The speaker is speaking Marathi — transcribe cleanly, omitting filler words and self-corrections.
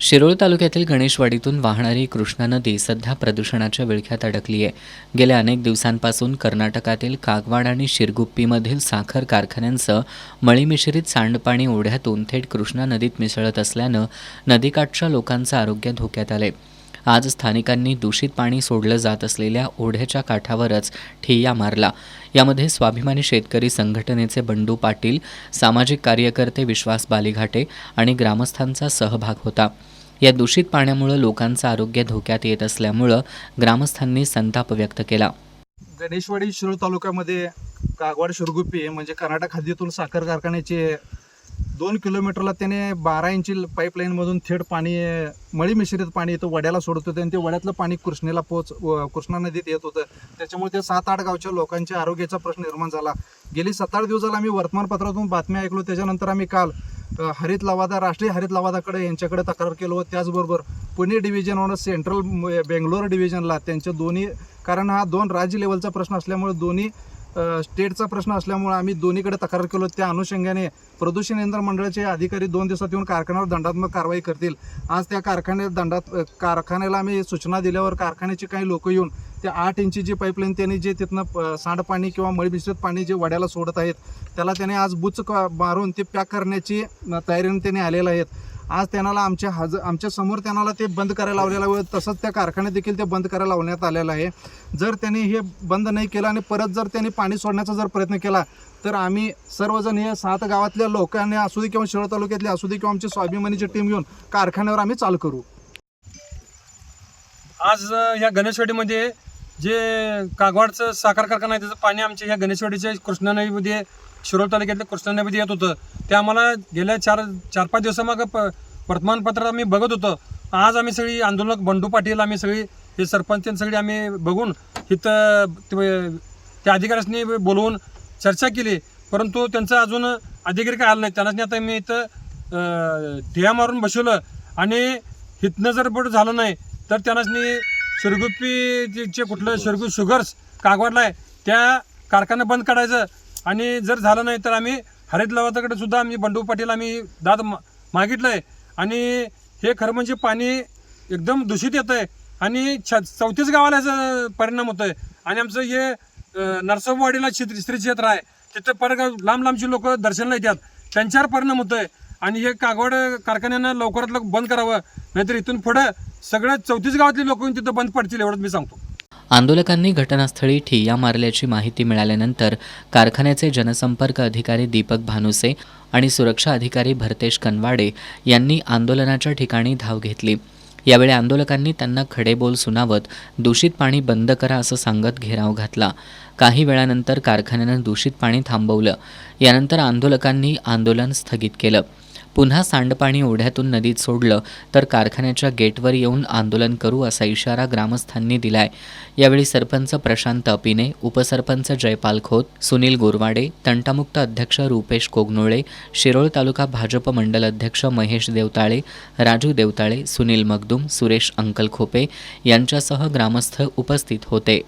शिरोळ तालुक्यातील गणेशवाडीतून वाहणारी कृष्णा नदी सध्या प्रदूषणाच्या विळख्यात अडकली आहे. गेल्या अनेक दिवसांपासून कर्नाटकातील कागवाड आणि शिरगुप्पीमधील साखर कारखान्यांचं मळीमिश्रित सांडपाणी ओढ्यातून थेट कृष्णा नदीत मिसळत असल्यानं नदीकाठच्या लोकांचं आरोग्य धोक्यात आलंय. आज स्थानिकांनी दूषित पाणी सोडलं जात असलेल्या ओढ्याच्या काठावरच ठिय्या मारला. यामध्ये स्वाभिमानी शेतकरी संघटनेचे बंडू पाटील, सामाजिक कार्यकर्ते विश्वास बालीघाटे आणि ग्रामस्थांचा सहभाग होता. या दूषित पाण्यामुळे लोकांचं आरोग्य धोक्यात येत असल्यामुळं ग्रामस्थांनी संताप व्यक्त केला. गणेशवाडी शिरोळ तालुक्यामध्ये कागवाड शिरगुप्पी म्हणजे कर्नाटक हद्दीतून साखर कारखान्याचे 2 किलोमीटरला त्याने 12 इंची पाईपलाईनमधून थेट पाणी मळी मिश्रित पाणी इथं वड्याला सोडत होतं आणि ते वड्यातलं पाणी कृष्णेला कृष्णा नदीत येत होतं. त्याच्यामुळे ते 7-8 गावच्या लोकांच्या आरोग्याचा प्रश्न निर्माण झाला. गेली 7-8 दिवस झाला आम्ही वर्तमानपत्रातून बातम्या ऐकलो. त्याच्यानंतर आम्ही काल हरित लवादा राष्ट्रीय हरित लवादाकडे यांच्याकडे तक्रार केलो व त्याचबरोबर पुणे डिव्हिजनवर सेंट्रल बेंगलोर डिव्हिजनला त्यांच्या दोन्ही, कारण हा 2 राज्य लेवलचा प्रश्न असल्यामुळे दोन्ही स्टेटचा प्रश्न असल्यामुळे आम्ही दोन्हीकडे तक्रार केलो. त्या अनुषंगाने प्रदूषण नियंत्रण मंडळाचे अधिकारी 2 दिवसात येऊन कारखान्यावर दंडात्मक कारवाई करतील. आज त्या कारखान्याला आम्ही सूचना दिल्यावर कारखान्याचे काही लोक येऊन त्या 8 इंची जी पाईपलाईन त्यांनी जे तिथनं सांडपाणी किंवा मळी मिश्रित पाणी जे वड्याला सोडत आहेत त्याला त्याने आज बुच मारून ते पॅक करण्याची तयारीने त्यांनी आलेले आहेत. आज त्यांना आमच्या समोर त्यांना ते बंद करायला लावलेलं आहे. तसंच त्या कारखान्यात देखील ते बंद करायला लावण्यात आलेलं आहे. जर त्यांनी हे बंद नाही केलं आणि परत जर त्यांनी पाणी सोडण्याचा जर प्रयत्न केला तर आम्ही सर्वजण हे 7 गावातल्या लोकांनी असू दे किंवा शिरोळ तालुक्यातले असू दे किंवा आमची स्वाभिमानीची टीम घेऊन कारखान्यावर आम्ही चालू करू. आज या गणेशवाडीमध्ये जे कागवाडचं साखर कारखाना आहे त्याचं पाणी आमच्या ह्या गणेशवाडीच्या कृष्णा नदीमध्ये शिरोळ तालुक्यातल्या कृष्णा नदीमध्ये येत होतं. ते आम्हाला गेल्या 4-5 दिवसामागं वर्तमानपत्रात आम्ही बघत होतो. आज आम्ही सगळी आंदोलक बंडू पाटील आम्ही सगळी हे सरपंच सगळी आम्ही बघून इथं त्या अधिकाऱ्यांनी बोलवून चर्चा केली, परंतु त्यांचं अजून अधिकारी काय आलं नाही. त्यांना आता मी इथं ठिया मारून बसवलं आणि इथनं जर बोट झालं नाही तर त्यांना शिरगुप्पीचे कुठलं शिरगुप्पी शुगर्स कागवाडला आहे त्या कारखाना बंद काढायचं आणि जर झालं नाही तर आम्ही हरित लवादाकडे सुद्धा आम्ही बंडू पाटील आम्ही दाद मागितलं आहे. आणि हे खरं म्हणजे पाणी एकदम दूषित येतं आहे आणि 34 गावाला याचा परिणाम होतो आहे. आणि आमचं हे नरसोबावाडीला श्री क्षेत्र आहे, तिथं परत लांब लांबची लोक दर्शनाला येतात, त्यांच्यावर परिणाम होतो आहे. आणि हे कागवाड कारखान्यानं लवकरात लवकर बंद करावं, नाहीतर इथून पुढं सगळ्या 34 गावातली लोक तिथं बंद पडतील एवढंच मी सांगतो. आंदोलकांनी घटनास्थळी ठिय्या मारल्याची माहिती मिळाल्यानंतर कारखान्याचे जनसंपर्क अधिकारी दीपक भानुसे आणि सुरक्षा अधिकारी भरतेश कनवाडे यांनी आंदोलनाच्या ठिकाणी धाव घेतली. यावेळी आंदोलकांनी त्यांना खडेबोल सुनावत दूषित पाणी बंद करा असं सांगत घेराव घातला. काही वेळानंतर कारखान्यानं दूषित पाणी थांबवलं. यानंतर आंदोलकांनी आंदोलन स्थगित केलं. पुन्हा सांडपाणी ओढ्यातून नदीत सोडलं तर कारखान्याच्या गेटवर येऊन आंदोलन करू असा इशारा ग्रामस्थांनी दिलाय. यावेळी सरपंच प्रशांत अपिने, उपसरपंच जयपाल खोत, सुनील गोरवाडे, तंटामुक्त अध्यक्ष रुपेश कोगनोळे, शिरोळ तालुका भाजप मंडल अध्यक्ष महेश देवताळे, राजू देवताळे, सुनील मगदूम, सुरेश अंकल खोपे यांच्यासह ग्रामस्थ उपस्थित होते.